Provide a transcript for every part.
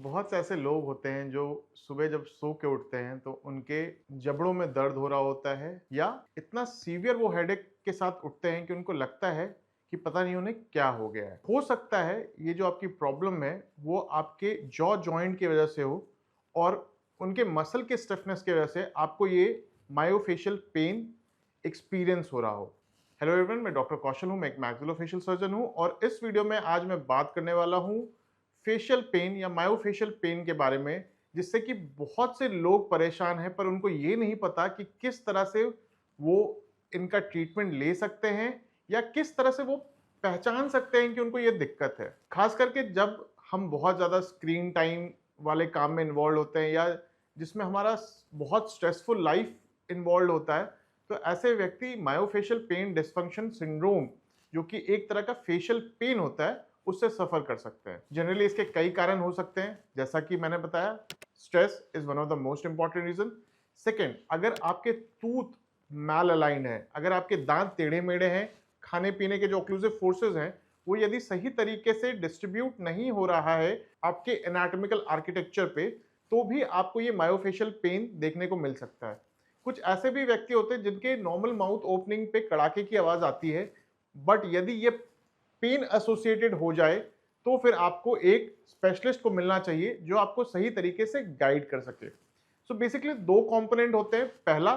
बहुत से ऐसे लोग होते हैं जो सुबह जब सो के उठते हैं तो उनके जबड़ों में दर्द हो रहा होता है या इतना सीवियर वो हेडेक के साथ उठते हैं कि उनको लगता है कि पता नहीं उन्हें क्या हो गया है। हो सकता है ये जो आपकी प्रॉब्लम है वो आपके जॉ जॉइंट की वजह से हो और उनके मसल के स्टिफनेस की वजह से आपको ये मायोफेशियल पेन एक्सपीरियंस हो रहा हो। हेलो एवरीवन, मैं डॉक्टर कौशल हूँ, मैं एक मैक्सिलोफेशियल सर्जन हूँ और इस वीडियो में आज मैं बात करने वाला हूँ फेशियल पेन या मायोफेशियल पेन के बारे में, जिससे कि बहुत से लोग परेशान हैं पर उनको ये नहीं पता कि किस तरह से वो इनका ट्रीटमेंट ले सकते हैं या किस तरह से वो पहचान सकते हैं कि उनको ये दिक्कत है। खास करके जब हम बहुत ज़्यादा स्क्रीन टाइम वाले काम में इन्वॉल्व होते हैं या जिसमें हमारा बहुत स्ट्रेसफुल लाइफ इन्वॉल्व होता है, तो ऐसे व्यक्ति मायोफेशियल पेन डिसफंक्शन सिंड्रोम, जो कि एक तरह का फेशियल पेन होता है, उससे सफर कर सकते हैं। जनरली इसके कई कारण हो सकते हैं, जैसा कि मैंने बताया, stress is one of the most important reason. Second, अगर आपके टूथ मैल अलाइंड है, अगर आपके दांत टेढ़े मेढ़े हैं, खाने पीने के जो ऑक्लूसिव फोर्सेज हैं वो यदि सही तरीके से डिस्ट्रीब्यूट नहीं हो रहा है आपके एनाटॉमिकल आर्किटेक्चर पे, तो भी आपको ये मायोफेशियल पेन देखने को मिल सकता है। कुछ ऐसे भी व्यक्ति होते हैं जिनके नॉर्मल माउथ ओपनिंग पे कड़ाके की आवाज आती है, बट यदि ये पेन एसोसिएटेड हो जाए तो फिर आपको एक स्पेशलिस्ट को मिलना चाहिए जो आपको सही तरीके से गाइड कर सके। सो बेसिकली दो कंपोनेंट होते हैं, पहला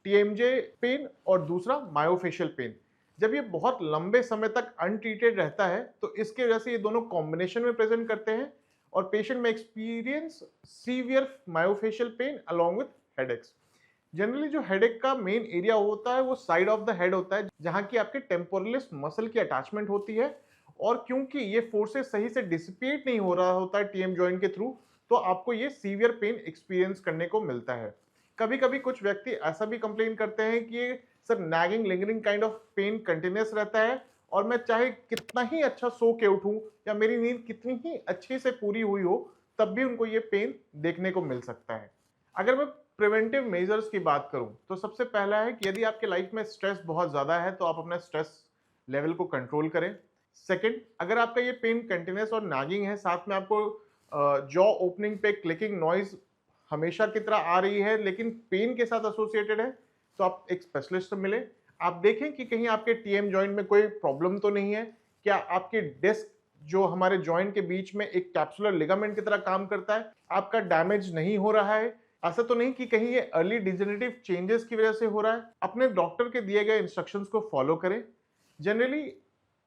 टीएमजे पेन और दूसरा मायोफेशियल पेन। जब ये बहुत लंबे समय तक अनट्रीटेड रहता है तो इसके वजह से ये दोनों कॉम्बिनेशन में प्रेजेंट करते हैं और पेशेंट में experience severe myofascial pen along with headaches. Generally जो हेडेक का मेन एरिया होता है वो साइड ऑफ द हेड होता है, जहां की आपके टेम्पोरलिस मसल की अटैचमेंट होती है और क्योंकि ये फोर्सेस सही से डिसिपेट नहीं हो रहा होता है टीएम जॉइंट के थ्रू, तो आपको ये सीवियर पेन एक्सपीरियंस करने को मिलता है। कभी कभी कुछ व्यक्ति ऐसा भी कंप्लेन करते हैं कि ये sir nagging lingering kind of pain continuous रहता है और मैं चाहे कितना ही अच्छा सो के उठूं या मेरी नींद कितनी ही अच्छे से पूरी हुई हो, तब भी उनको ये पेन देखने को मिल सकता है। अगर मैं प्रिवेंटिव मेजर्स की बात करूं तो सबसे पहला है कि यदि आपके लाइफ में स्ट्रेस बहुत ज़्यादा है तो आप अपना स्ट्रेस लेवल को कंट्रोल करें। सेकंड, अगर आपका ये पेन कंटिन्यूस और नागिंग है, साथ में आपको जॉ ओपनिंग पे क्लिकिंग नॉइज हमेशा की तरह आ रही है लेकिन पेन के साथ एसोसिएटेड है, तो आप एक स्पेशलिस्ट से मिलें। आप देखें कि कहीं आपके टीएम जॉइंट में कोई प्रॉब्लम तो नहीं है, क्या आपके डिस्क जो हमारे जॉइंट के बीच में एक कैप्सुलर लिगामेंट की तरह काम करता है, आपका डैमेज नहीं हो रहा है, ऐसा तो नहीं कि कहीं ये अर्ली डिजेनरेटिव चेंजेस की वजह से हो रहा है। अपने डॉक्टर के दिए गए इंस्ट्रक्शंस को फॉलो करें। जनरली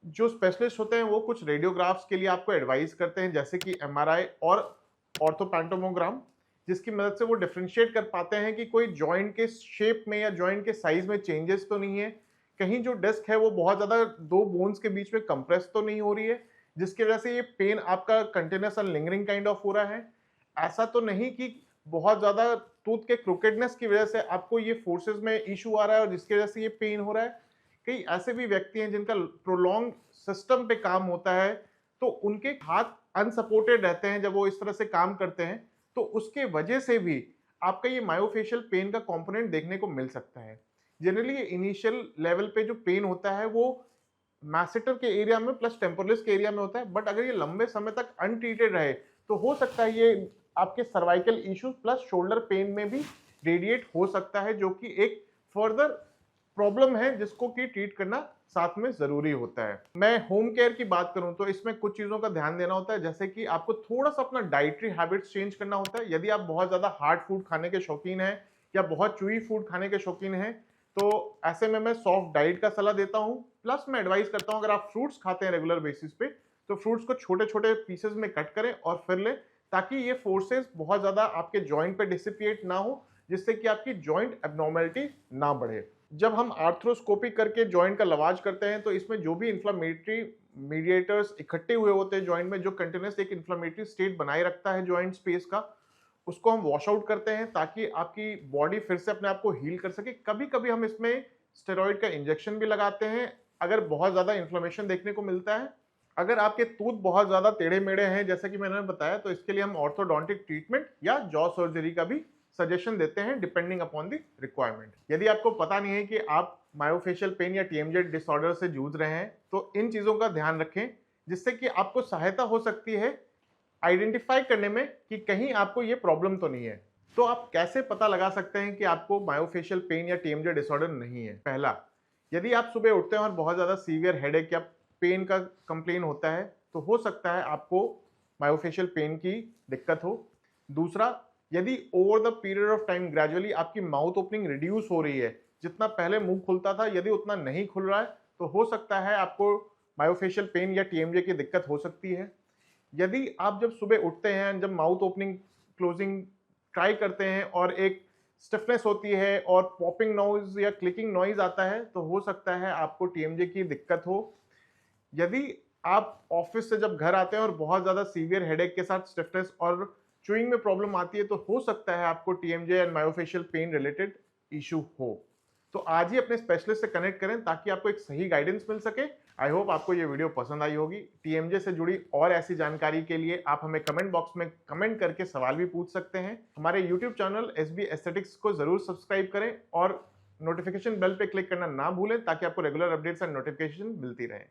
जो स्पेशलिस्ट होते हैं वो कुछ रेडियोग्राफ्स के लिए आपको एडवाइस करते हैं, जैसे कि एमआरआई और ऑर्थोपैंटोमोग्राम, जिसकी मदद से वो डिफरेंशिएट कर पाते हैं कि कोई जॉइंट के शेप में या जॉइंट के साइज में चेंजेस तो नहीं है, कहीं जो डिस्क है वो बहुत ज्यादा दो बोन्स के बीच में कंप्रेस तो नहीं हो रही है, जिसकी वजह से ये पेन आपका continuous and lingering kind of हो रहा है। ऐसा तो नहीं कि बहुत ज्यादा टूथ के क्रोकेडनेस की वजह से आपको ये फोर्सेस में इशू आ रहा है और जिसकी वजह से ये पेन हो रहा है। कई ऐसे भी व्यक्ति हैं जिनका प्रोलॉन्ग सिस्टम पे काम होता है, तो उनके हाथ अनसपोर्टेड रहते हैं जब वो इस तरह से काम करते हैं, तो उसके वजह से भी आपका ये मायोफेशियल पेन का कंपोनेंट देखने को मिल सकता है। जनरली ये इनिशियल लेवल पे जो पेन होता है वो मैसेटर के एरिया में प्लस टेम्पोरलिस के एरिया में होता है, बट अगर ये लंबे समय तक अनट्रीटेड रहे तो हो सकता है ये आपके cervical issues plus shoulder pain में भी रेडिएट हो सकता है, जो कि एक फर्दर प्रॉब्लम है जिसको कि ट्रीट करना साथ में जरूरी होता है। मैं होम केयर की बात करूं तो इसमें कुछ चीजों का ध्यान देना होता है, जैसे कि आपको थोड़ा सा अपना डाइटरी हैबिट्स चेंज करना होता है। यदि आप बहुत ज्यादा हार्ड फूड खाने के शौकीन हैं या बहुत चूई फूड खाने के शौकीन हैं, तो ऐसे में मैं सॉफ्ट डाइट का सलाह देता हूं। प्लस मैं एडवाइस करता हूं, अगर आप फ्रूट्स खाते हैं रेगुलर बेसिस पे, तो फ्रूट्स को छोटे छोटे पीसेस में कट करें और फिर लें, ताकि ये फोर्सेस बहुत ज्यादा आपके जॉइंट पे डिसिपिएट ना हो, जिससे कि आपकी जॉइंट एब्नॉर्मेलिटी ना बढ़े। जब हम आर्थ्रोस्कोपी करके जॉइंट का लवाज करते हैं तो इसमें जो भी इंफ्लेमेटरी मीडिएटर्स इकट्ठे हुए होते हैं जॉइंट में, जो कंटिन्यूस एक इंफ्लेमेटरी स्टेट बनाए रखता है जॉइंट स्पेस का, उसको हम वॉश आउट करते हैं ताकि आपकी बॉडी फिर से अपने आप को हील कर सके। कभी कभी हम इसमें स्टेरॉइड का इंजेक्शन भी लगाते हैं अगर बहुत ज्यादा इन्फ्लेमेशन देखने को मिलता है। अगर आपके टूथ बहुत ज्यादा टेढ़े मेढ़े हैं, जैसे कि मैंने बताया, तो इसके लिए हम ऑर्थोडोंटिक ट्रीटमेंट या जॉ सर्जरी का भी सजेशन देते हैं डिपेंडिंग अपॉन द रिक्वायरमेंट। यदि आपको पता नहीं है कि आप मायोफेशियल पेन या टीएमजे डिसऑर्डर से जूझ रहे हैं, तो इन चीजों का ध्यान रखें, जिससे कि आपको सहायता हो सकती है आइडेंटिफाई करने में कि कहीं आपको ये प्रॉब्लम तो नहीं है। तो आप कैसे पता लगा सकते हैं कि आपको मायोफेशियल पेन या टीएमजे डिसऑर्डर नहीं है? पहला, यदि आप सुबह उठते हैं और बहुत ज्यादा सीवियर हेडेक या पेन का कंप्लेन होता है तो हो सकता है आपको मायोफेशियल पेन की दिक्कत हो। दूसरा, यदि over the period of time gradually आपकी माउथ ओपनिंग रिड्यूस हो रही है, जितना पहले मुंह खुलता था यदि उतना नहीं खुल रहा है, तो हो सकता है आपको मायोफेशियल पेन या टीएमजे की दिक्कत हो सकती है। यदि आप जब सुबह उठते हैं, जब माउथ ओपनिंग क्लोजिंग ट्राई करते हैं और एक स्टिफनेस होती है और पॉपिंग नॉइज या क्लिकिंग नॉइज आता है, तो हो सकता है आपको टीएमजे की दिक्कत हो। यदि आप ऑफिस से जब घर आते हैं और बहुत ज्यादा सीवियर हेडेक के साथ स्टिफनेस और च्यूइंग में प्रॉब्लम आती है, तो हो सकता है आपको TMJ and myofascial pen related issue हो। तो आज ही अपने स्पेशलिस्ट से कनेक्ट करें ताकि आपको एक सही गाइडेंस मिल सके। आई होप आपको ये वीडियो पसंद आई होगी। टीएमजे से जुड़ी और ऐसी जानकारी के लिए आप हमें कमेंट बॉक्स में कमेंट करके सवाल भी पूछ सकते हैं। हमारे यूट्यूब चैनल एसबी एस्थेटिक्स को जरूर सब्सक्राइब करें और नोटिफिकेशन बेल पे क्लिक करना ना भूलें ताकि आपको रेगुलर अपडेट्स एंड नोटिफिकेशन मिलती रहे।